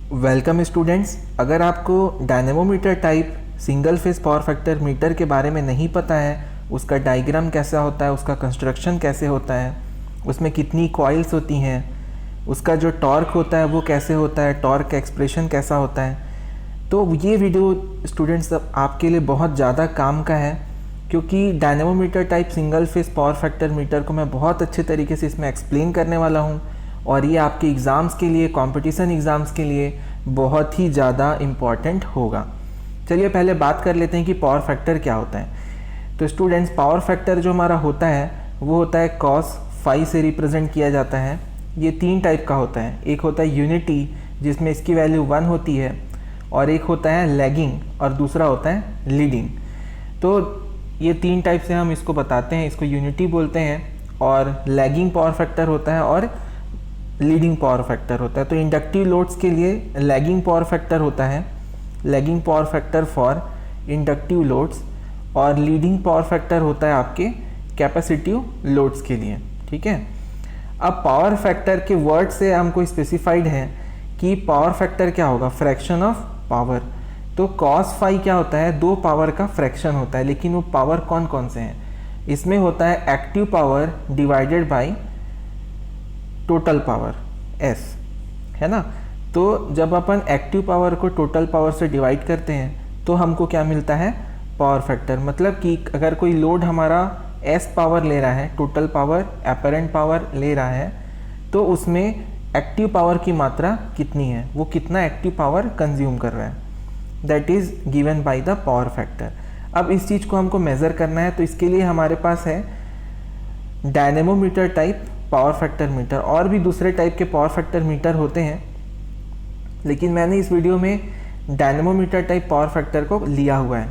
Welcome students. अगर आपको dynamometer type single phase power factor metre के बारे में नहीं पता है, उसका डायग्राम कैसा होता है, उसका कंस्ट्रक्शन कैसे होता है, उसमें कितनी कॉइल्स होती हैं, उसका जो टॉर्क होता है वो कैसे होता है, टॉर्क का एक्सप्रेशन कैसा होता है, तो ये वीडियो स्टूडेंट्स आपके लिए बहुत ज़्यादा काम का है, क्योंकि dynamometer type single phase power factor metre को मैं बहुत अच्छे तरीके से इसमें एक्सप्लेन करने वाला हूँ और ये आपके एग्ज़ाम्स के लिए, कंपटीशन एग्ज़ाम्स के लिए बहुत ही ज़्यादा इम्पॉर्टेंट होगा। चलिए पहले बात कर लेते हैं कि पावर फैक्टर क्या होता है। तो स्टूडेंट्स, पावर फैक्टर जो हमारा होता है वो होता है cos फाई से रिप्रेजेंट किया जाता है। ये तीन टाइप का होता है, एक होता है यूनिटी जिसमें इसकी वैल्यू 1 होती है, और एक होता है लैगिंग और दूसरा होता है लीडिंग। तो ये तीन टाइप से हम इसको बताते हैं, इसको यूनिटी बोलते हैं, और लैगिंग पावर फैक्टर होता है और लीडिंग पावर फैक्टर होता है। तो इंडक्टिव लोड्स के लिए लैगिंग पावर फैक्टर होता है, lagging power factor for inductive loads, और लीडिंग पावर फैक्टर होता है आपके कैपेसिटिव लोड्स के लिए। ठीक है, अब पावर फैक्टर के वर्ड से हमको स्पेसिफाइड है कि पावर फैक्टर क्या होगा, फ्रैक्शन ऑफ पावर। तो cos फाई क्या होता है, दो पावर का फ्रैक्शन होता है, लेकिन वो पावर कौन कौन से हैं, इसमें होता है active power divided by total power S, है ना। तो जब अपन एक्टिव पावर को टोटल पावर से डिवाइड करते हैं तो हमको क्या मिलता है, पावर फैक्टर। मतलब कि अगर कोई लोड हमारा S पावर ले रहा है, टोटल पावर एपरेंट पावर ले रहा है, तो उसमें एक्टिव पावर की मात्रा कितनी है, वो कितना एक्टिव पावर कंज्यूम कर रहा है, that is given by the power factor. अब इस चीज़ को हमको मेज़र करना है, तो इसके लिए हमारे पास है dynamometer type power factor metre. और भी दूसरे टाइप के पावर फैक्टर मीटर होते हैं, लेकिन मैंने इस वीडियो में डायनेमोमीटर टाइप पावर फैक्टर को लिया हुआ है।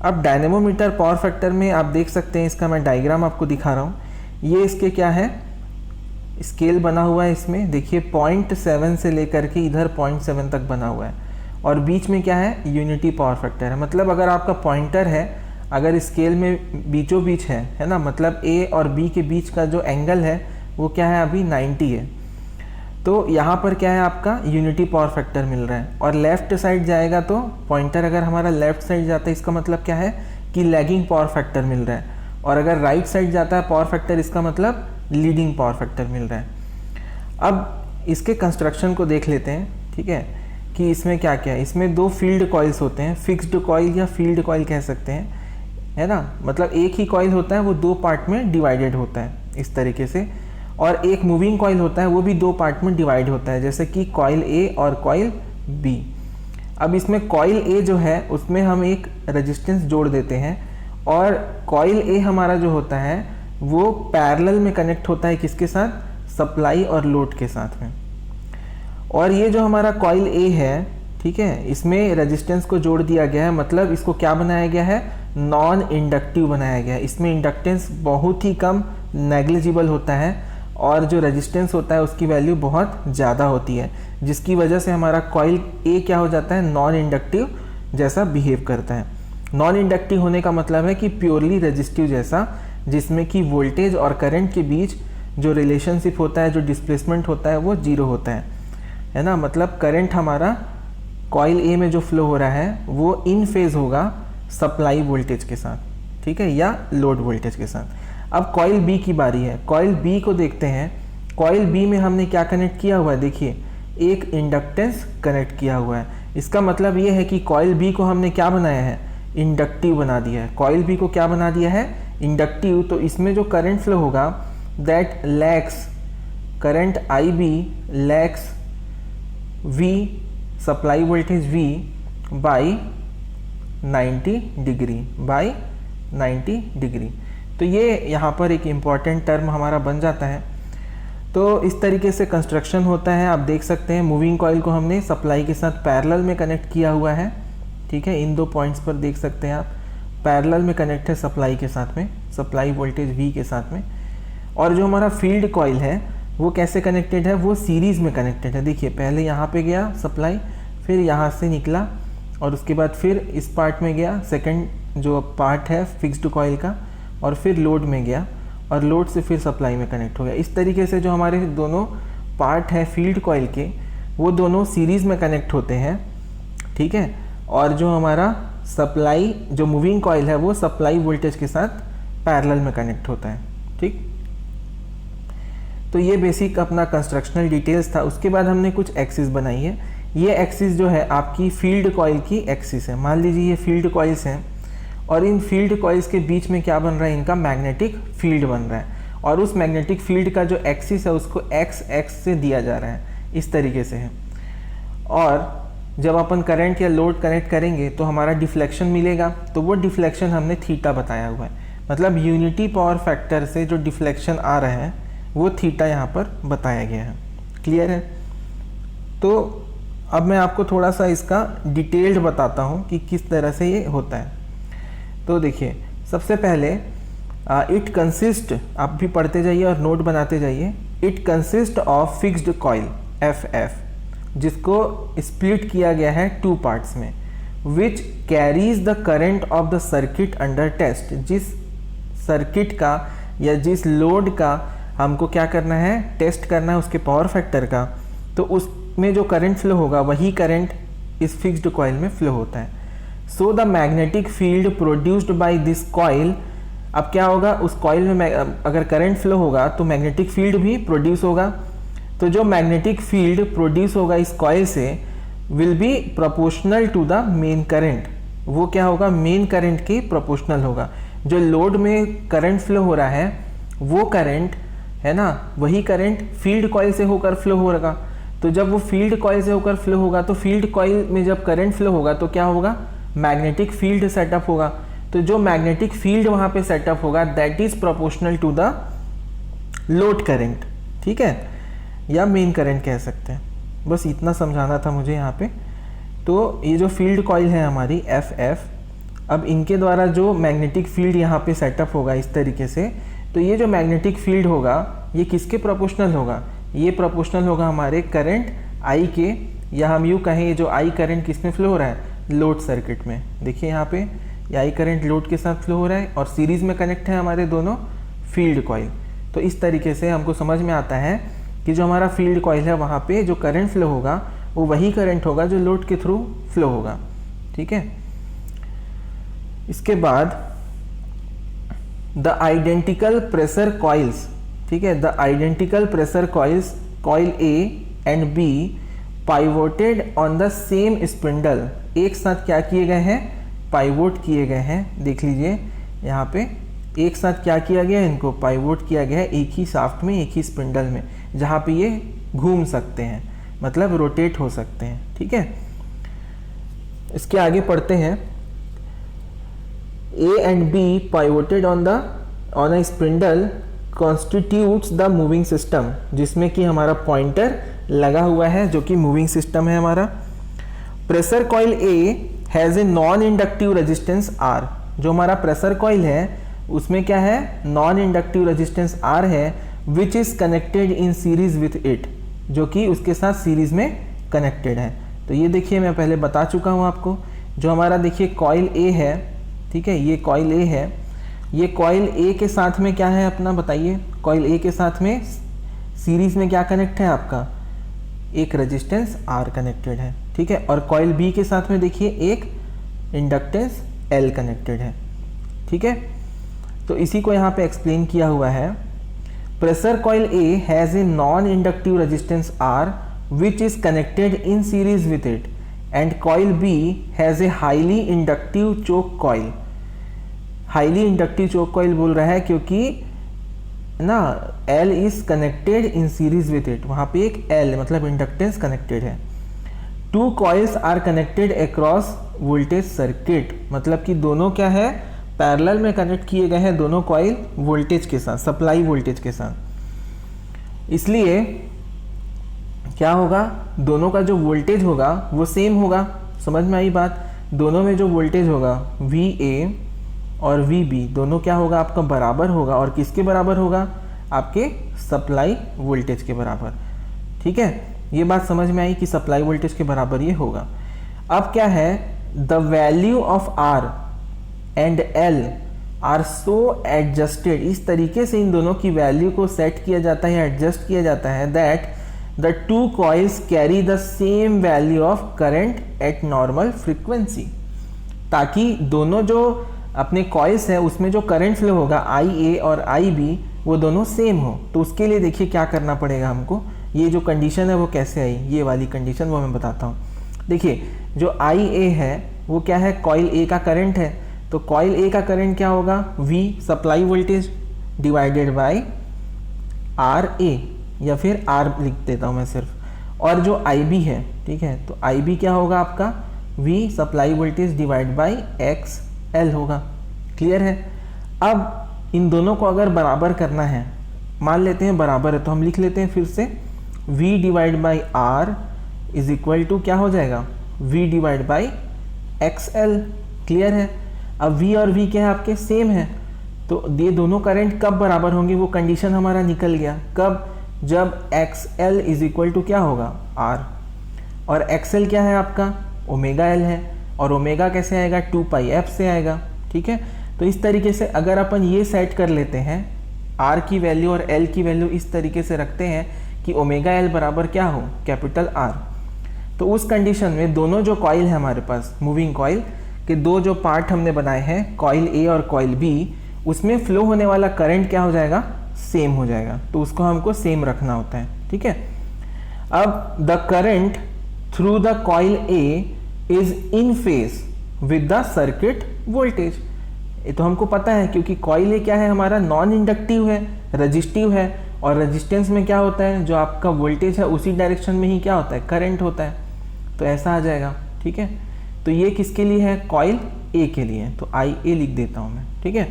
अब डायनेमोमीटर पावर फैक्टर में आप देख सकते हैं, इसका मैं डायग्राम आपको दिखा रहा हूँ। ये इसके क्या है, स्केल बना हुआ है, इसमें देखिए 0.7 से लेकर के इधर 0.7 तक बना हुआ है, और बीच में क्या है, यूनिटी पावर फैक्टर है। मतलब अगर आपका पॉइंटर है, अगर स्केल में बीचों बीच है ना, मतलब A और B के बीच का जो एंगल है वो क्या है, अभी 90 है। तो यहाँ पर क्या है, आपका यूनिटी पावर फैक्टर मिल रहा है। और लेफ़्ट साइड जाएगा तो पॉइंटर अगर हमारा लेफ़्ट साइड जाता है, इसका मतलब क्या है कि लैगिंग पावर फैक्टर मिल रहा है। और अगर राइट साइड जाता है पावर फैक्टर, इसका मतलब लीडिंग पावर फैक्टर मिल रहा है। अब इसके कंस्ट्रक्शन को देख लेते हैं, ठीक है, कि इसमें क्या क्या है। इसमें दो फील्ड कॉइल्स होते हैं, फिक्स्ड कॉइल या फील्ड कॉइल कह सकते हैं, है ना। मतलब एक ही कॉइल होता है, वो दो पार्ट में डिवाइडेड होता है इस तरीके से। और एक मूविंग कॉइल होता है, वो भी दो पार्ट में डिवाइड होता है, जैसे कि कॉइल A और कॉइल B। अब इसमें कॉइल A जो है उसमें हम एक रेजिस्टेंस जोड़ देते हैं, और कॉइल A हमारा जो होता है वो पैरेलल में कनेक्ट होता है किसके साथ, सप्लाई और लोड के साथ में। और ये जो हमारा कॉइल A है, ठीक है, इसमें रेजिस्टेंस को जोड़ दिया गया है, मतलब इसको क्या बनाया गया है, नॉन इंडक्टिव बनाया गया है। इसमें इंडक्टेंस बहुत ही कम, नेग्लिजिबल होता है, और जो रेजिस्टेंस होता है उसकी वैल्यू बहुत ज़्यादा होती है, जिसकी वजह से हमारा कॉइल A क्या हो जाता है, नॉन इंडक्टिव जैसा बिहेव करता है। नॉन इंडक्टिव होने का मतलब है कि प्योरली रेजिस्टिव जैसा, जिसमें कि वोल्टेज और करंट के बीच जो रिलेशनशिप होता है, जो डिस्प्लेसमेंट होता है, वो जीरो होता है ना। मतलब करंट हमारा कॉइल A में जो फ्लो हो रहा है वो इन फेज होगा सप्लाई वोल्टेज के साथ, ठीक है, या लोड वोल्टेज के साथ। अब कॉइल B की बारी है। कॉइल B को देखते हैं। कॉइल B में हमने क्या कनेक्ट किया हुआ है, देखिए एक इंडक्टेंस कनेक्ट किया हुआ है। इसका मतलब ये है कि कॉइल B को हमने क्या बनाया है, इंडक्टिव बना दिया है। कॉइल B को क्या बना दिया है, इंडक्टिव। तो इसमें जो करंट फ्लो होगा that lakhs current IB lakhs V supply voltage V by 90 degree. तो ये यहाँ पर एक इम्पॉर्टेंट टर्म हमारा बन जाता है। तो इस तरीके से कंस्ट्रक्शन होता है। आप देख सकते हैं मूविंग कॉइल को हमने सप्लाई के साथ पैरेलल में कनेक्ट किया हुआ है, ठीक है, इन दो पॉइंट्स पर देख सकते हैं आप, पैरेलल में कनेक्ट है सप्लाई के साथ में, सप्लाई वोल्टेज V के साथ में। और जो हमारा फील्ड कॉइल है वो कैसे कनेक्टेड है, वो सीरीज़ में कनेक्टेड है। देखिए पहले यहाँ पे गया सप्लाई, फिर यहाँ से निकला, और उसके बाद फिर इस पार्ट में गया, सेकंड जो पार्ट है फिक्स्ड कॉइल का, और फिर लोड में गया, और लोड से फिर सप्लाई में कनेक्ट हो गया। इस तरीके से जो हमारे दोनों पार्ट है फील्ड कॉइल के, वो दोनों सीरीज़ में कनेक्ट होते हैं, ठीक है। और जो हमारा सप्लाई, जो मूविंग कॉइल है वो सप्लाई वोल्टेज के साथ पैरेलल में कनेक्ट होता है, ठीक। तो ये बेसिक अपना कंस्ट्रक्शनल डिटेल्स था। उसके बाद हमने कुछ एक्सिस बनाई है। ये एक्सिस जो है आपकी फील्ड कॉइल की एक्सिस है। मान लीजिए ये फील्ड कॉइल्स हैं और इन फील्ड कॉइल्स के बीच में क्या बन रहा है, इनका मैग्नेटिक फील्ड बन रहा है, और उस मैग्नेटिक फील्ड का जो एक्सिस है उसको एक्स से दिया जा रहा है, इस तरीके से है। और जब अपन करंट या लोड कनेक्ट करेंगे तो हमारा डिफ्लेक्शन मिलेगा, तो वो डिफ्लेक्शन हमने थीटा बताया हुआ है। मतलब यूनिटी पावर फैक्टर से जो डिफ्लेक्शन आ रहा है वो थीटा यहाँ पर बताया गया है। क्लियर है? तो अब मैं आपको थोड़ा सा इसका डिटेल्ड बताता हूँ कि किस तरह से ये होता है। तो देखिए, सबसे पहले इट कंसिस्ट, आप भी पढ़ते जाइए और नोट बनाते जाइए। It consist of fixed coil F, जिसको स्प्लिट किया गया है 2 पार्ट्स में, which carries the current of the circuit under test. जिस सर्किट का या जिस लोड का हमको क्या करना है, टेस्ट करना है उसके पावर फैक्टर का, तो उसमें जो करंट फ्लो होगा वही करंट इस फिक्स्ड कॉइल में फ्लो होता है। So the magnetic field produced by this coil, अब क्या होगा, उस कॉइल में अगर करंट फ्लो होगा तो मैग्नेटिक फील्ड भी प्रोड्यूस होगा। तो जो मैग्नेटिक फील्ड प्रोड्यूस होगा इस कॉइल से will be proportional to the main current. वो क्या होगा, मेन करंट के प्रोपोर्शनल होगा। जो लोड में करंट फ्लो हो रहा है वो करंट है ना, वही करंट फील्ड कॉइल से होकर फ्लो होगा। तो जब वो फील्ड कॉइल से होकर फ्लो होगा तो फील्ड कॉइल में जब करंट फ्लो होगा तो क्या होगा, मैग्नेटिक फील्ड सेटअप होगा। तो जो मैग्नेटिक फील्ड वहाँ पे सेटअप होगा that is proportional to the load current, ठीक है, या मेन करंट कह सकते हैं। बस इतना समझाना था मुझे यहाँ पे। तो ये जो फील्ड कॉइल है हमारी एफ, अब इनके द्वारा जो मैग्नेटिक फील्ड यहाँ पे सेटअप होगा इस तरीके से, तो ये जो मैग्नेटिक फील्ड होगा ये किसके प्रोपोर्शनल होगा, ये प्रोपोर्शनल होगा हमारे करंट आई के, या हम यूँ कहें ये जो आई करंट किस में फ्लो हो रहा है, लोड सर्किट में। देखिए यहाँ पे ये आई करंट लोड के साथ फ्लो हो रहा है और सीरीज़ में कनेक्ट है हमारे दोनों फील्ड कॉइल। तो इस तरीके से हमको समझ में आता है कि जो हमारा फील्ड कॉइल है वहाँ पे जो करंट फ्लो होगा वो वही करंट होगा जो लोड के थ्रू फ्लो होगा, ठीक है। इसके बाद द आइडेंटिकल प्रेशर कॉइल्स, ठीक है, the identical pressure coils, coil A and B pivoted on the same spindle, एक साथ क्या किए गए हैं, पाइवोट किए गए हैं। देख लीजिए यहाँ पे एक साथ क्या किया गया है, इनको पाइवोट किया गया है एक ही शाफ्ट में, एक ही स्पिंडल में, जहाँ पे ये घूम सकते हैं, मतलब रोटेट हो सकते हैं, ठीक है। इसके आगे पढ़ते हैं। A and B pivoted on a spindle constitutes the moving system, जिसमें कि हमारा पॉइंटर लगा हुआ है जो कि मूविंग सिस्टम है हमारा। Pressure coil A has a non inductive resistance R, जो हमारा प्रेशर कॉइल है उसमें क्या है, नॉन इंडक्टिव रेजिस्टेंस R है, which is connected in series with it, जो कि उसके साथ सीरीज में कनेक्टेड है। तो ये देखिए मैं पहले बता चुका हूँ आपको। जो हमारा देखिए कॉइल A है, ठीक है, ये कॉइल A है, ये कॉइल A के साथ में क्या है अपना बताइए, कॉइल A के साथ में सीरीज में क्या कनेक्ट है आपका, एक रेजिस्टेंस R कनेक्टेड है, ठीक है। और कॉइल B के साथ में देखिए एक इंडक्टेंस L कनेक्टेड है, ठीक है। तो इसी को यहाँ पे एक्सप्लेन किया हुआ है। Pressure coil A has a non inductive resistance R which is connected in series with it, and coil B has a highly inductive choke coil. Highly inductive choke coil बोल रहा है क्योंकि ना L is connected in series with it, वहाँ पे एक L मतलब inductance connected है। 2 coils are connected across voltage circuit, मतलब कि दोनों क्या है, पैरेलल में कनेक्ट किए गए हैं दोनों कॉइल वोल्टेज के साथ, सप्लाई वोल्टेज के साथ। इसलिए क्या होगा, दोनों का जो वोल्टेज होगा वो सेम होगा। समझ में आई बात, दोनों में जो वोल्टेज होगा VA और VB दोनों क्या होगा आपका बराबर होगा, और किसके बराबर होगा, आपके सप्लाई वोल्टेज के बराबर, ठीक है। ये बात समझ में आई कि सप्लाई वोल्टेज के बराबर ये होगा। अब क्या है, the value of R and L are so adjusted, इस तरीके से इन दोनों की वैल्यू को सेट किया जाता है, एडजस्ट किया जाता है, that the two coils carry the same value of current eight normal frequency, ताकि दोनों जो अपने कॉइल्स है उसमें जो करंट फ्लो होगा IA और IB वो दोनों सेम हो। तो उसके लिए देखिए क्या करना पड़ेगा हमको, ये जो कंडीशन है वो कैसे आई, ये वाली कंडीशन वो मैं बताता हूँ। देखिए जो IA है वो क्या है, कॉइल A का करंट है, तो कॉइल A का करंट क्या होगा, V supply voltage divided by RA, या फिर R लिख देता हूँ मैं सिर्फ। और जो IB है, ठीक है, तो IB क्या होगा आपका, V supply voltage divide by XL होगा। क्लियर है। अब इन दोनों को अगर बराबर करना है, मान लेते हैं बराबर है, तो हम लिख लेते हैं फिर से V divide by R is equal to क्या हो जाएगा, V divide by XL। Clear है। अब V और V क्या है आपके, सेम है, तो ये दोनों करंट कब बराबर होंगे, वो कंडीशन हमारा निकल गया। कब, जब XL इज इक्वल टू क्या होगा, R, और XL क्या है आपका, ओमेगा L है, और ओमेगा कैसे आएगा, 2πf से आएगा। ठीक है, तो इस तरीके से अगर अपन ये सेट कर लेते हैं, R की वैल्यू और L की वैल्यू इस तरीके से रखते हैं कि ओमेगा L बराबर क्या हो, कैपिटल R, तो उस कंडीशन में दोनों जो कॉइल है हमारे पास, मूविंग कॉइल के दो जो पार्ट हमने बनाए हैं, कॉइल A और कॉइल B, उसमें फ्लो होने वाला करंट क्या हो जाएगा, सेम हो जाएगा। तो उसको हमको सेम रखना होता है। ठीक है। अब the current through the coil A is in phase with the circuit voltage. ये तो हमको पता है, क्योंकि कॉइल A क्या है हमारा, नॉन इंडक्टिव है, रजिस्टिव है, और रेजिस्टेंस में क्या होता है, जो आपका वोल्टेज है उसी डायरेक्शन में ही क्या होता है, करंट होता है। तो ऐसा आ जाएगा। ठीक है, तो ये किसके लिए है, कॉइल A के लिए, तो IA लिख देता हूँ मैं। ठीक है,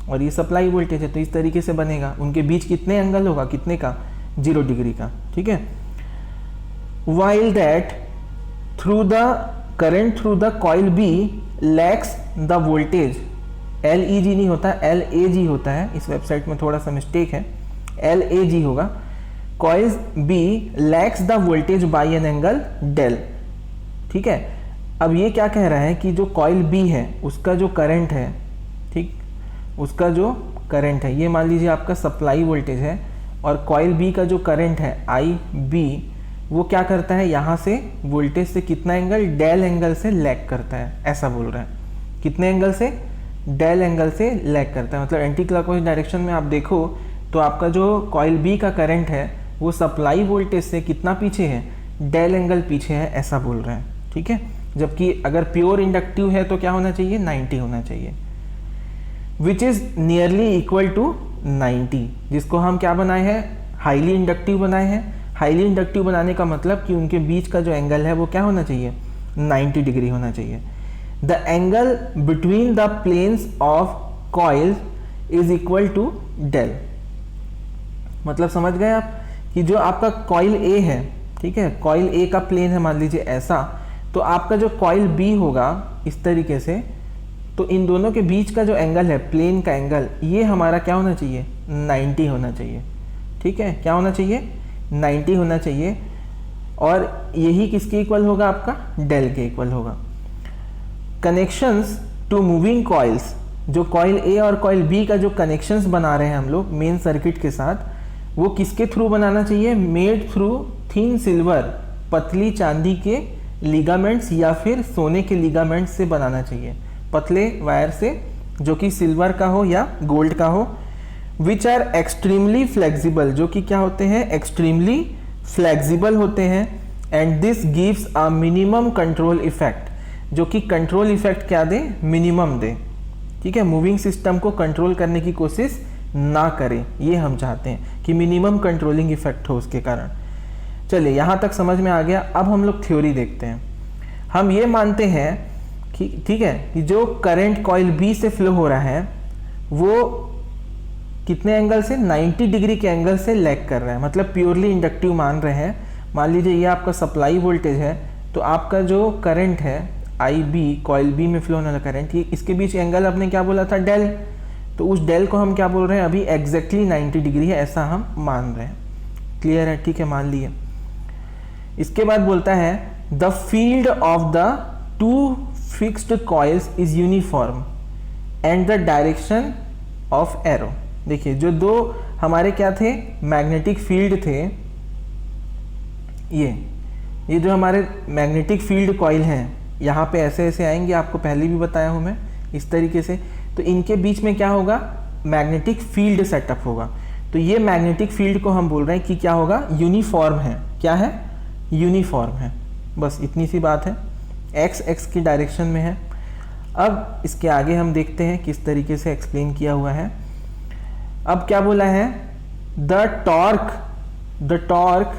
और ये सप्लाई वोल्टेज है, तो इस तरीके से बनेगा। उनके बीच कितने एंगल होगा, कितने का, 0 डिग्री का। ठीक है। While that through the current through the coil B lags the voltage, LEG नहीं होता, LAG होता है, इस वेबसाइट में थोड़ा सा मिस्टेक है, LAG होगा। Coil B lags the voltage by an angle del. ठीक है, अब ये क्या कह रहा है कि जो कॉइल B है उसका जो करंट है, ठीक, उसका जो करंट है, ये मान लीजिए आपका सप्लाई वोल्टेज है, और कॉइल B का जो करंट है IB, वो क्या करता है, यहाँ से वोल्टेज से कितना एंगल, डेल एंगल से लैग करता है, ऐसा बोल रहा है। कितने एंगल से, डेल एंगल से लैग करता है। मतलब एंटी क्लॉकवाइज डायरेक्शन में आप देखो तो आपका जो कॉइल B का करंट है वो सप्लाई वोल्टेज से कितना पीछे है, डेल एंगल पीछे है, ऐसा बोल रहे हैं। ठीक है, जबकि अगर प्योर इंडक्टिव है तो क्या होना चाहिए, 90 होना चाहिए, which is nearly equal to 90, जिसको हम क्या बनाए हैं, हाईली इंडक्टिव बनाए हैं। हाईली इंडक्टिव बनाने का मतलब कि उनके बीच का जो एंगल है वो क्या होना चाहिए, 90 डिग्री होना चाहिए। The angle between the planes of coils is equal to del. मतलब समझ गए आप कि जो आपका कॉइल A है, ठीक है, कॉइल A का प्लेन है मान लीजिए ऐसा, तो आपका जो कॉइल B होगा इस तरीके से, तो इन दोनों के बीच का जो एंगल है, प्लेन का एंगल, ये हमारा क्या होना चाहिए, 90 होना चाहिए। ठीक है, क्या होना चाहिए, 90 होना चाहिए, और यही किसके इक्वल होगा, आपका डेल के इक्वल होगा। कनेक्शंस टू मूविंग कॉइल्स, जो कॉइल A और कॉइल B का जो कनेक्शंस बना रहे हैं हम लोग मेन सर्किट के साथ, वो किसके थ्रू बनाना चाहिए, मेड थ्रू थिन सिल्वर, पतली चांदी के लिगामेंट्स या फिर सोने के लिगामेंट्स से बनाना चाहिए, पतले वायर से जो कि सिल्वर का हो या गोल्ड का हो। विच आर एक्सट्रीमली फ्लेक्सिबल, जो कि क्या होते हैं, एक्सट्रीमली फ्लेक्सिबल होते हैं। And this gives a minimum control effect, जो कि कंट्रोल इफेक्ट क्या दे, मिनिमम दे। ठीक है, मूविंग सिस्टम को कंट्रोल करने की कोशिश ना करें, ये हम चाहते हैं कि मिनिमम कंट्रोलिंग इफेक्ट हो उसके कारण। चलिए यहाँ तक समझ में आ गया। अब हम लोग थ्योरी देखते हैं। हम ये मानते हैं कि ठीक है, कि जो करंट कॉइल B से फ्लो हो रहा है वो कितने एंगल से, 90 डिग्री के एंगल से लैग कर रहा है, मतलब प्योरली इंडक्टिव मान रहे हैं। मान लीजिए ये आपका सप्लाई वोल्टेज है, तो आपका जो करंट है IB, कॉइल B में फ्लो होने वाला करंट, ये इसके बीच एंगल आपने क्या बोला था, डेल, तो उस डेल को हम क्या बोल रहे हैं, अभी एग्जैक्टली 90 डिग्री है, ऐसा हम मान रहे हैं। क्लियर है, ठीक है, मान लिए। इसके बाद बोलता है the field of the two fixed coils is uniform and the direction of arrow. देखिए जो दो हमारे क्या थे, मैग्नेटिक फील्ड थे, ये जो हमारे मैग्नेटिक फील्ड कॉइल हैं, यहाँ पे ऐसे ऐसे आएंगे, आपको पहले भी बताया हूँ मैं इस तरीके से। तो इनके बीच में क्या होगा, मैग्नेटिक फील्ड सेटअप होगा। तो ये मैग्नेटिक फील्ड को हम बोल रहे हैं कि क्या होगा, यूनिफॉर्म है। क्या है, यूनिफॉर्म है। बस इतनी सी बात है, एक्स एक्स की डायरेक्शन में है। अब इसके आगे हम देखते हैं किस तरीके से एक्सप्लेन किया हुआ है। अब क्या बोला है, the torque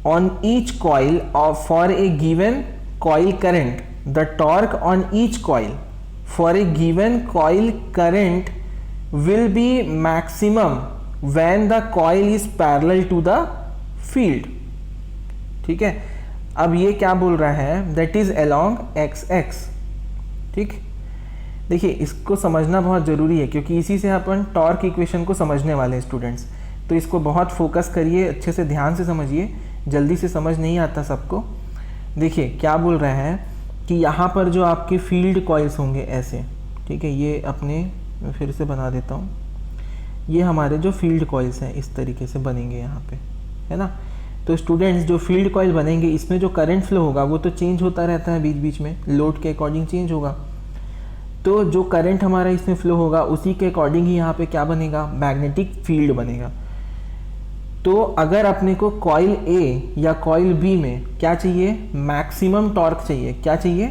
on each coil for a given coil current, the torque on each coil for a given coil current will be maximum when the coil is parallel to the field। ठीक है, अब ये क्या बोल रहा है, that is along x-x। ठीक, देखिए इसको समझना बहुत ज़रूरी है क्योंकि इसी से अपन टॉर्क इक्वेशन को समझने वाले हैं स्टूडेंट्स। तो इसको बहुत फोकस करिए, अच्छे से ध्यान से समझिए, जल्दी से समझ नहीं आता सबको। देखिए क्या बोल रहा है कि यहाँ पर जो आपके फील्ड कॉइल्स होंगे ऐसे, ठीक है, ये अपने फिर से बना देता हूँ, ये हमारे जो फील्ड कॉइल्स हैं इस तरीके से बनेंगे यहाँ पे, है ना। तो स्टूडेंट्स जो फील्ड कॉइल बनेंगे इसमें जो करंट फ्लो होगा वो तो चेंज होता रहता है बीच बीच में, लोड के अकॉर्डिंग चेंज होगा। तो जो करंट हमारा इसमें फ्लो होगा उसी के अकॉर्डिंग ही यहाँ पे क्या बनेगा, मैग्नेटिक फील्ड बनेगा। तो अगर अपने को कॉइल ए या कॉइल बी में क्या चाहिए, मैक्सिमम टॉर्क चाहिए। क्या चाहिए,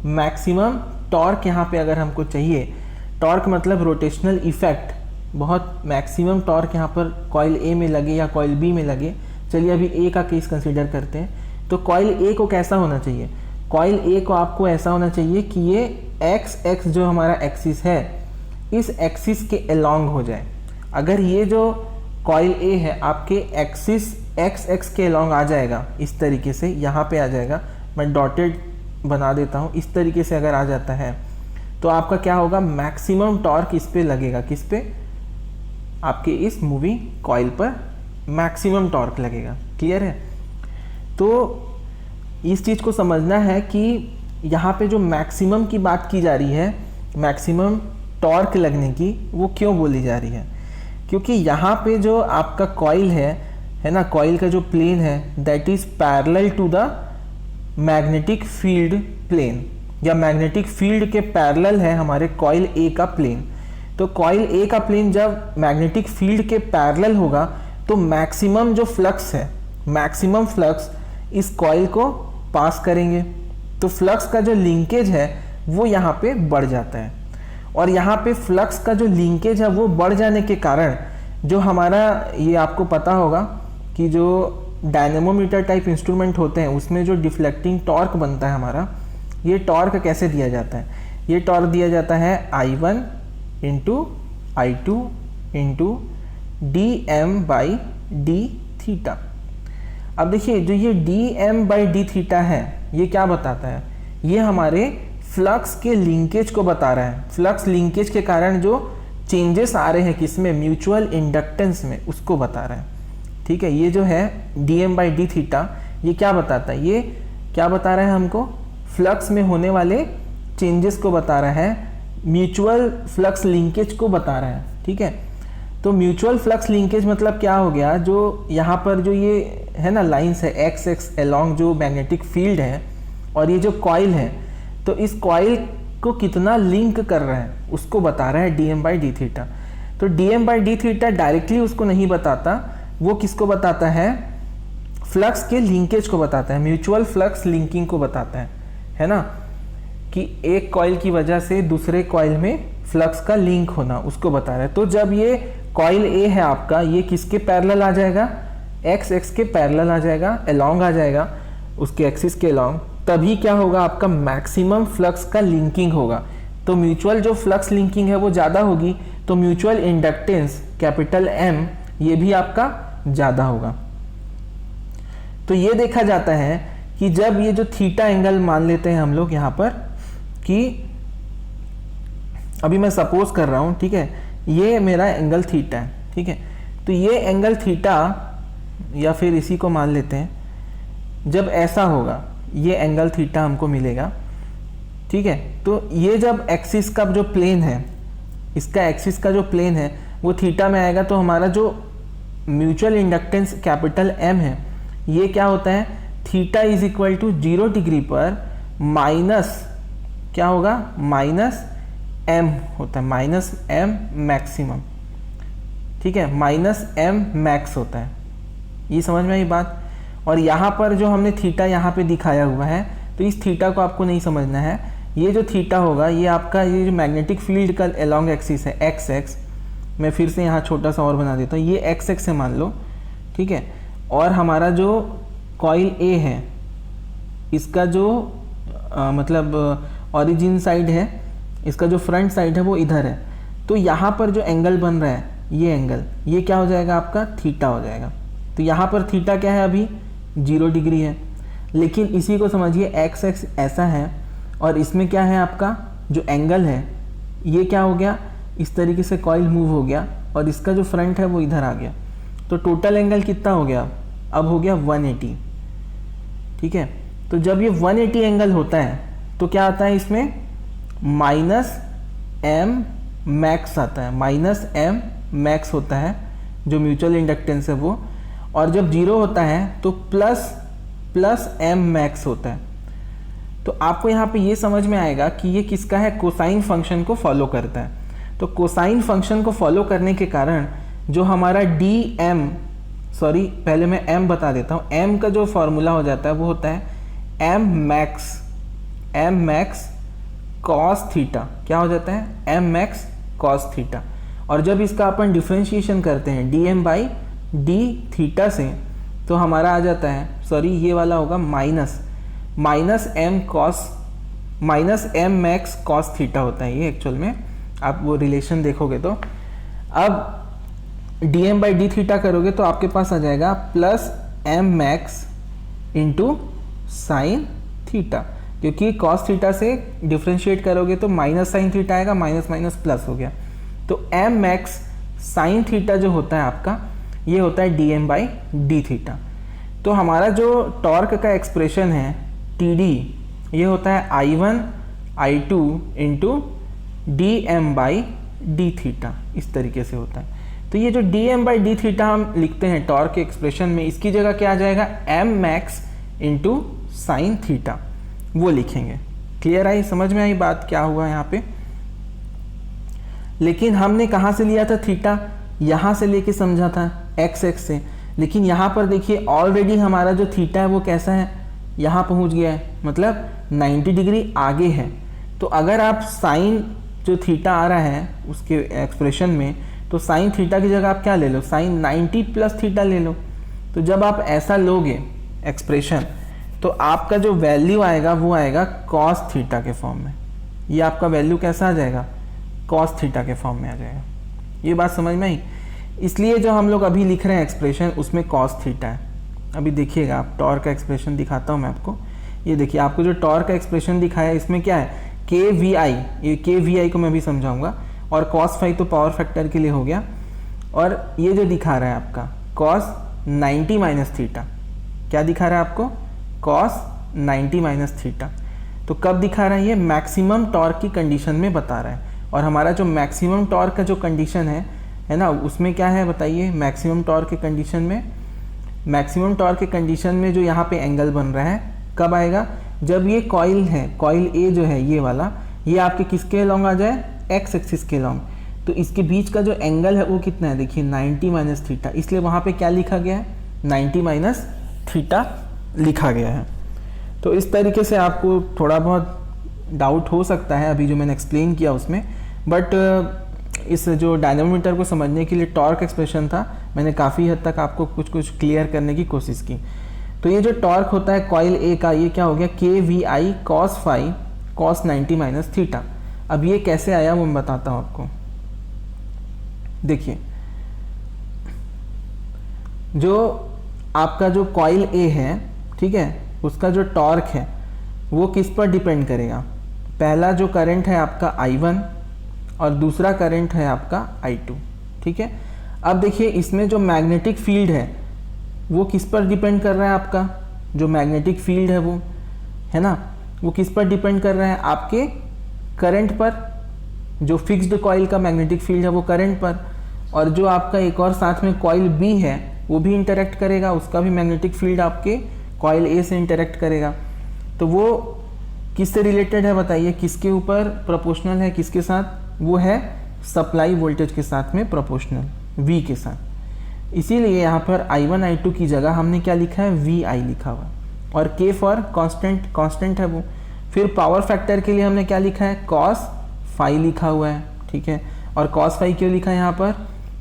मैक्सिमम टॉर्क। यहाँ पे अगर हमको चाहिए, टॉर्क मतलब रोटेशनल इफेक्ट, बहुत मैक्सिमम टॉर्क यहाँ पर कॉइल ए में लगे या कॉइल बी में लगे। चलिए अभी ए का केस कंसीडर करते हैं। तो कॉइल ए को कैसा होना चाहिए, कॉइल ए को आपको ऐसा होना चाहिए कि ये एक्स एक्स जो हमारा एक्सिस है इस एक्सिस के अलोंग हो जाए। अगर ये जो कॉइल ए है आपके एक्सिस एक्स एक्स के अलोंग आ जाएगा, इस तरीके से यहाँ पे आ जाएगा, मैं डॉटेड बना देता हूँ, इस तरीके से अगर आ जाता है तो आपका क्या होगा, मैक्सिमम टॉर्क इस पे लगेगा। किस पे, आपके इस मूविंग कॉइल पर मैक्सिमम टॉर्क लगेगा। क्लियर है। तो इस चीज़ को समझना है कि यहाँ पे जो मैक्सिमम की बात की जा रही है, मैक्सिमम टॉर्क लगने की, वो क्यों बोली जा रही है, क्योंकि यहाँ पे जो आपका कॉइल है ना, कॉइल का जो प्लेन है that is parallel to the magnetic field plane, या मैग्नेटिक फील्ड के पैरेलल है हमारे कॉइल ए का प्लेन। तो कॉइल ए का प्लेन जब मैग्नेटिक फील्ड के पैरेलल होगा तो मैक्सिमम जो फ्लक्स है, मैक्सिमम फ्लक्स इस कॉइल को पास करेंगे। तो फ्लक्स का जो लिंकेज है वो यहाँ पे बढ़ जाता है, और यहाँ पे फ्लक्स का जो लिंकेज है वो बढ़ जाने के कारण जो हमारा, ये आपको पता होगा कि जो डायनेमोमीटर टाइप इंस्ट्रूमेंट होते हैं उसमें जो डिफ्लेक्टिंग टॉर्क बनता है हमारा, ये टॉर्क कैसे दिया जाता है, ये टॉर्क दिया जाता है I1 into I2 into dm/d theta. अब देखिए जो ये dm/d थीटा है ये क्या बताता है, ये हमारे फ्लक्स के लिंकेज को बता रहा है। फ्लक्स लिंकेज के कारण जो चेंजेस आ रहे हैं किसमें, म्यूचुअल इंडक्टेंस में, उसको बता रहा है। ठीक है, ये जो है dm/d थीटा ये क्या बताता है, ये क्या बता रहा है हमको, फ्लक्स में होने वाले चेंजेस को बता रहा है, म्यूचुअल फ्लक्स लिंकेज को बता रहा है। ठीक है, तो म्यूचुअल फ्लक्स लिंकेज मतलब क्या हो गया, जो यहाँ पर जो ये है ना लाइंस है एक्स एक्स अलोंग जो मैग्नेटिक फील्ड है, और ये जो कॉइल है, तो इस कॉइल को कितना लिंक कर रहा है उसको बता रहा है dm/d थीटा। तो dm/d थीटा डायरेक्टली उसको नहीं बताता, वो किसको बताता है, फ्लक्स के लिंकेज को बताता है, म्यूचुअल फ्लक्स लिंकिंग को बताता है ना, कि एक कॉइल की वजह से दूसरे कॉइल में फ्लक्स का लिंक होना, उसको बता रहा है। तो जब ये कॉइल ए है आपका, ये किसके पैरेलल आ जाएगा, एक्स एक्स के पैरेलल आ जाएगा, अलोंग आ जाएगा, उसके एक्सिस के अलोंग, तभी क्या होगा, आपका मैक्सिमम फ्लक्स का लिंकिंग होगा। तो म्यूचुअल जो फ्लक्स लिंकिंग है वो ज़्यादा होगी, तो म्यूचुअल इंडक्टेंस कैपिटल M ये भी आपका ज़्यादा होगा। तो ये देखा जाता है कि जब ये जो थीटा एंगल मान लेते हैं हम लोग यहाँ पर, कि अभी मैं सपोज कर रहा हूँ, ठीक है, ये मेरा एंगल थीटा है, ठीक है, तो ये एंगल थीटा, या फिर इसी को मान लेते हैं, जब ऐसा होगा ये एंगल थीटा हमको मिलेगा। ठीक है, तो ये जब एक्सिस का जो प्लेन है, इसका एक्सिस का जो प्लेन है वो थीटा में आएगा, तो हमारा जो म्यूचुअल इंडक्टेंस कैपिटल M है ये क्या होता है, theta is equal to 0 degree पर माइनस क्या होगा, माइनस एम होता है, माइनस एम मैक्सिमम, ठीक है, माइनस एम मैक्स होता है। ये समझ में आई बात। और यहाँ पर जो हमने थीटा यहाँ पे दिखाया हुआ है, तो इस थीटा को आपको नहीं समझना है। ये जो थीटा होगा ये आपका ये जो मैग्नेटिक फील्ड का अलॉन्ग एक्सिस है एक्स एक्स, मैं फिर से यहाँ छोटा सा और बना देता हूँ, ये एक्स एक्स है मान लो, ठीक है। और हमारा जो कॉइल ए है इसका जो मतलब ओरिजिन साइड है, इसका जो फ्रंट साइड है वो इधर है। तो यहाँ पर जो एंगल बन रहा है ये एंगल, ये क्या हो जाएगा आपका, थीटा हो जाएगा। तो यहाँ पर थीटा क्या है, अभी 0 डिग्री है। लेकिन इसी को समझिए एक्स एक्स ऐसा है और इसमें क्या है आपका जो एंगल है ये क्या हो गया, इस तरीके से कॉइल मूव हो गया और इसका जो फ्रंट है वो इधर आ गया। तो टोटल एंगल कितना हो गया, अब हो गया 180, ठीक है। तो जब ये 180 एंगल होता है तो क्या आता है इसमें, माइनस एम मैक्स आता है, माइनस एम मैक्स होता है जो म्यूचुअल इंडक्टेंस है वो। और जब 0 होता है तो प्लस एम मैक्स होता है। तो आपको यहाँ पे ये समझ में आएगा कि ये किसका है, कोसाइन फंक्शन को फॉलो करता है। तो कोसाइन फंक्शन को फॉलो करने के कारण जो हमारा डी एम, सॉरी पहले मैं एम बता देता हूँ, एम का जो फॉर्मूला हो जाता है वो होता है एम मैक्स कॉस थीटा। क्या हो जाता है, एम मैक्स कॉस थीटा। और जब इसका अपन डिफ्रेंशिएशन करते हैं D M by D theta से, तो हमारा आ जाता है, सॉरी ये वाला होगा minus M max cos theta होता है ये एक्चुअल में, आप वो रिलेशन देखोगे तो। अब D M by D theta करोगे तो आपके पास आ जाएगा plus M max into sine theta, क्योंकि कॉस थीटा से डिफ्रेंशिएट करोगे तो माइनस साइन थीटा आएगा, माइनस माइनस प्लस हो गया। तो एम मैक्स साइन थीटा जो होता है आपका ये होता है D M by D theta. तो हमारा जो टॉर्क का एक्सप्रेशन है टी डी, ये होता है I1 I2 into D M by D theta, इस तरीके से होता है। तो ये जो D M by D theta हम लिखते हैं टॉर्क के एक्सप्रेशन में, इसकी जगह क्या आ जाएगा, M max into sine theta, वो लिखेंगे। क्लियर आई, समझ में आई बात क्या हुआ यहाँ पे। लेकिन हमने कहाँ से लिया था थीटा, यहाँ से लेके समझा था एक्स एक्स से। लेकिन यहाँ पर देखिए ऑलरेडी हमारा जो थीटा है वो कैसा है, यहाँ पहुँच गया है, मतलब 90 डिग्री आगे है। तो अगर आप साइन जो थीटा आ रहा है उसके एक्सप्रेशन में, तो साइन थीटा की जगह आप क्या ले लो, साइन 90 प्लस थीटा ले लो। तो जब आप ऐसा लोगे एक्सप्रेशन, तो आपका जो वैल्यू आएगा वो आएगा कॉस थीटा के फॉर्म में। ये आपका वैल्यू कैसा आ जाएगा, कॉस थीटा के फॉर्म में आ जाएगा। ये बात समझ में आई। इसलिए जो हम लोग अभी लिख रहे हैं एक्सप्रेशन उसमें कॉस थीटा है। अभी देखिएगा, आप टॉर्क का एक्सप्रेशन दिखाता हूँ मैं आपको। ये देखिए आपको जो टॉर्क का एक्सप्रेशन दिखाया है इसमें क्या है, के वी आई, ये के वी आई को मैं भी समझाऊंगा। और कॉस फाई तो पावर फैक्टर के लिए हो गया। और ये जो दिखा रहा है आपका कॉस 90 माइनस थीटा, क्या दिखा रहा है आपको, कॉस 90 माइनस थीटा। तो कब दिखा रहा है, ये मैक्सिमम टॉर्क की कंडीशन में बता रहा है। और हमारा जो मैक्सिमम टॉर्क का जो कंडीशन है ना, उसमें क्या है बताइए, मैक्सिमम टॉर्क के कंडीशन में, मैक्सिमम टॉर्क के कंडीशन में जो यहाँ पे एंगल बन रहा है कब आएगा, जब ये कॉइल है, कॉइल ए जो है ये वाला, ये आपके किसके अलॉन्ग आ जाए, एक्स एक्सिस के अलॉन्ग। तो इसके बीच का जो एंगल है वो कितना है, देखिए 90 माइनस थीटा। इसलिए वहाँ पे क्या लिखा गया है, 90 माइनस थीटा लिखा गया है। तो इस तरीके से आपको थोड़ा बहुत डाउट हो सकता है अभी जो मैंने एक्सप्लेन किया उसमें, बट इस जो डायनामोमीटर को समझने के लिए टॉर्क एक्सप्रेशन था, मैंने काफ़ी हद तक आपको कुछ कुछ क्लियर करने की कोशिश की। तो ये जो टॉर्क होता है कॉइल ए का, ये क्या हो गया, K V I cos phi cos 90 minus theta. अब ये कैसे आया वो मैं बताता हूँ आपको। देखिए जो आपका जो कॉइल ए है, ठीक है, उसका जो टॉर्क है वो किस पर डिपेंड करेगा, पहला जो करंट है आपका I1 और दूसरा करंट है आपका I2, ठीक है। अब देखिए इसमें जो मैग्नेटिक फील्ड है वो किस पर डिपेंड कर रहा है, आपका जो मैग्नेटिक फील्ड है वो है ना, वो किस पर डिपेंड कर रहा है, आपके करंट पर। जो फिक्स्ड कॉइल का मैग्नेटिक फील्ड है वो करंट पर, और जो आपका एक और साथ में कॉइल बी है वो भी इंटरेक्ट करेगा, उसका भी मैग्नेटिक फील्ड आपके कॉइल ए से इंटरेक्ट करेगा। तो वो किससे रिलेटेड है बताइए, किसके ऊपर प्रोपोर्शनल है, किसके साथ? वो है सप्लाई वोल्टेज के साथ में प्रोपोर्शनल, V के साथ। इसीलिए यहाँ पर I1 I2 की जगह हमने क्या लिखा है, VI लिखा हुआ, और K फॉर कांस्टेंट है वो। फिर पावर फैक्टर के लिए हमने क्या लिखा है, cos phi लिखा हुआ है, ठीक है। और cos phi क्यों लिखा है यहाँ पर,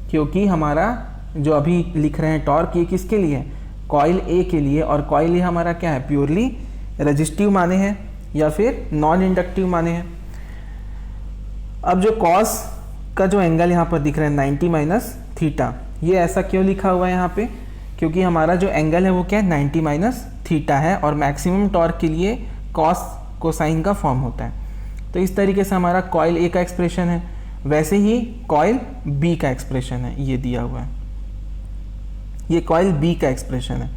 क्योंकि हमारा जो अभी लिख रहे हैं टॉर्क, ये किसके लिए है, कॉइल ए के लिए, और कॉइल ए हमारा क्या है, प्योरली रेजिस्टिव माने हैं या फिर नॉन इंडक्टिव माने हैं। अब जो कॉस का जो एंगल यहाँ पर दिख रहा है 90 माइनस थीटा, ये ऐसा क्यों लिखा हुआ है यहाँ पे, क्योंकि हमारा जो एंगल है वो क्या है, 90 माइनस थीटा है, और मैक्सिमम टॉर्क के लिए कॉस कोसाइन का फॉर्म होता है। तो इस तरीके से हमारा कॉइल ए का एक्सप्रेशन है, वैसे ही कॉइल बी का एक्सप्रेशन है, ये दिया हुआ है, ये कॉइल बी का एक्सप्रेशन है।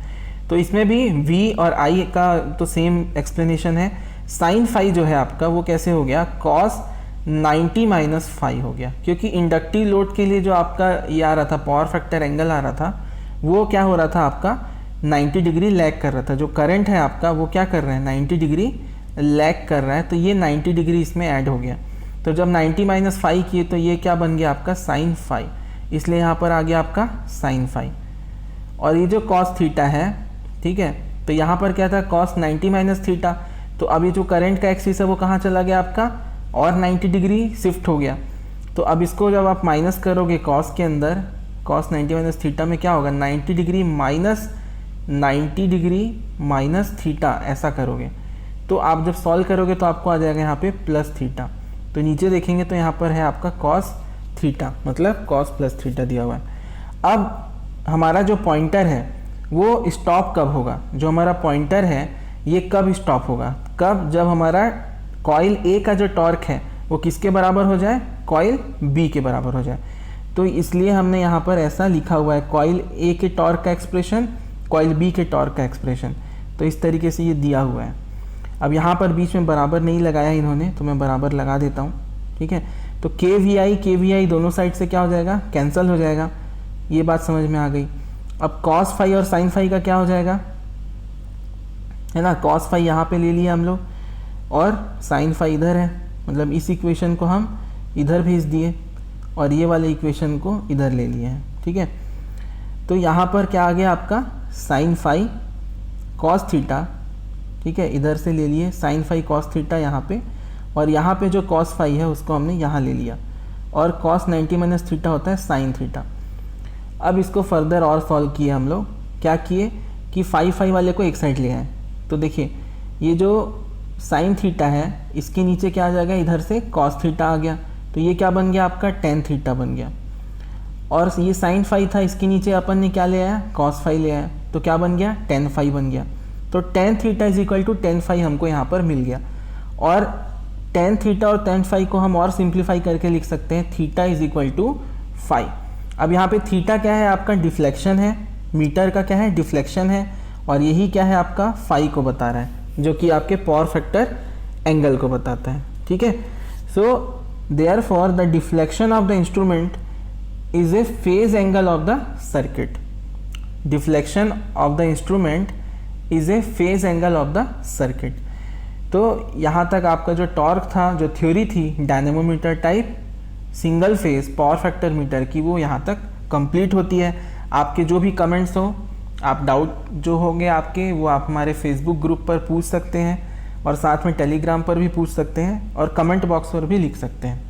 तो इसमें भी वी और आई का तो सेम एक्सप्लेनेशन है। साइन फाई जो है आपका वो कैसे हो गया, कॉस 90 माइनस फाई हो गया, क्योंकि इंडक्टिव लोड के लिए जो आपका ये आ रहा था पावर फैक्टर एंगल आ रहा था, वो क्या हो रहा था आपका 90 डिग्री लैग कर रहा था। जो करंट है आपका वो क्या कर रहे हैं, 90 डिग्री लैग कर रहा है, तो ये 90 डिग्री इसमें ऐड हो गया। तो जब 90 माइनस फाई किए तो ये क्या बन गया आपका, साइन फाई, इसलिए यहाँ पर आ गया आपका साइन फाई। और ये जो कॉस थीटा है, ठीक है, तो यहाँ पर क्या था, कॉस 90 माइनस थीटा, तो अब ये जो करंट का एक्सिस है वो कहाँ चला गया आपका, और 90 डिग्री शिफ्ट हो गया। तो अब इसको जब आप माइनस करोगे कॉस के अंदर, कॉस 90 माइनस थीटा में क्या होगा, 90 degree minus 90 degree minus theta, ऐसा करोगे तो आप जब सॉल्व करोगे तो आपको आ जाएगा यहाँ पे प्लस थीटा। तो नीचे देखेंगे तो यहाँ पर है आपका कॉस थीटा, मतलब कॉस प्लस थीटा दिया हुआ है। अब हमारा जो पॉइंटर है वो स्टॉप कब होगा, जो हमारा पॉइंटर है ये कब स्टॉप होगा, कब, जब हमारा कॉइल ए का जो टॉर्क है वो किसके बराबर हो जाए, कॉइल बी के बराबर हो जाए। तो इसलिए हमने यहाँ पर ऐसा लिखा हुआ है, कॉइल ए के टॉर्क का एक्सप्रेशन, कॉइल बी के टॉर्क का एक्सप्रेशन। तो इस तरीके से ये दिया हुआ है। अब यहाँ पर बीच में बराबर नहीं लगाया इन्होंने, तो मैं बराबर लगा देता हूँ, ठीक है। तो के वी आई दोनों साइड से क्या हो जाएगा, कैंसिल हो जाएगा, ये बात समझ में आ गई। अब कॉस फाई और साइन फाई का क्या हो जाएगा, है ना, कॉस फाई यहाँ पे ले लिया हम लोग और साइन फाई इधर है, मतलब इस इक्वेशन को हम इधर भेज दिए और ये वाले इक्वेशन को इधर ले लिए हैं, ठीक है। तो यहाँ पर क्या आ गया आपका, साइन फाई कॉस थीटा, ठीक है, इधर से ले लिए साइन फाई कॉस थीटा यहाँ पे, और यहाँ पे जो कॉस फाई है उसको हमने यहाँ ले लिया, और कॉस 90 माइनस थीटा होता है साइन थीटा। अब इसको फर्दर और सॉल्व किए हम लोग, क्या किए कि फाई वाले को एक साइड ले आए। तो देखिए ये जो साइन थीटा है इसके नीचे क्या आ जाएगा, इधर से कॉस थीटा आ गया, तो ये क्या बन गया आपका, टेन थीटा बन गया। और ये साइन फाई था, इसके नीचे अपन ने क्या ले आया, कॉस फाई ले आया, तो क्या बन गया, टेन फाई बन गया। तो tan theta is equal to tan phi हमको यहाँ पर मिल गया। और टेन थीटा और टेन फाई को हम और सिंप्लीफाई करके लिख सकते हैं, theta is equal to phi. अब यहाँ पे थीटा क्या है आपका, डिफ्लेक्शन है, मीटर का क्या है, डिफ्लेक्शन है, और यही क्या है आपका, फाई को बता रहा है, जो कि आपके पावर फैक्टर एंगल को बताता है, ठीक है। So therefore the deflection of the instrument is A phase angle of the circuit. Deflection of the instrument is A phase angle of the circuit. तो यहाँ तक आपका जो टॉर्क था, जो थ्योरी थी dynamometer type single phase power factor metre की, वो यहाँ तक कंप्लीट होती है। आपके जो भी कमेंट्स हो, आप डाउट जो होंगे आपके, वो आप हमारे फेसबुक ग्रुप पर पूछ सकते हैं, और साथ में टेलीग्राम पर भी पूछ सकते हैं, और कमेंट बॉक्स पर भी लिख सकते हैं।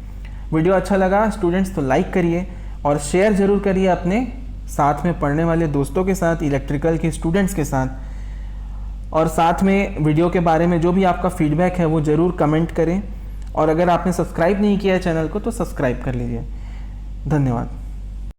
वीडियो अच्छा लगा स्टूडेंट्स तो लाइक करिए और शेयर ज़रूर करिए अपने साथ में पढ़ने वाले दोस्तों के साथ, इलेक्ट्रिकल के स्टूडेंट्स के साथ, और साथ में वीडियो के बारे में जो भी आपका फीडबैक है वो ज़रूर कमेंट करें। और अगर आपने सब्सक्राइब नहीं किया है चैनल को तो सब्सक्राइब कर लीजिए। धन्यवाद।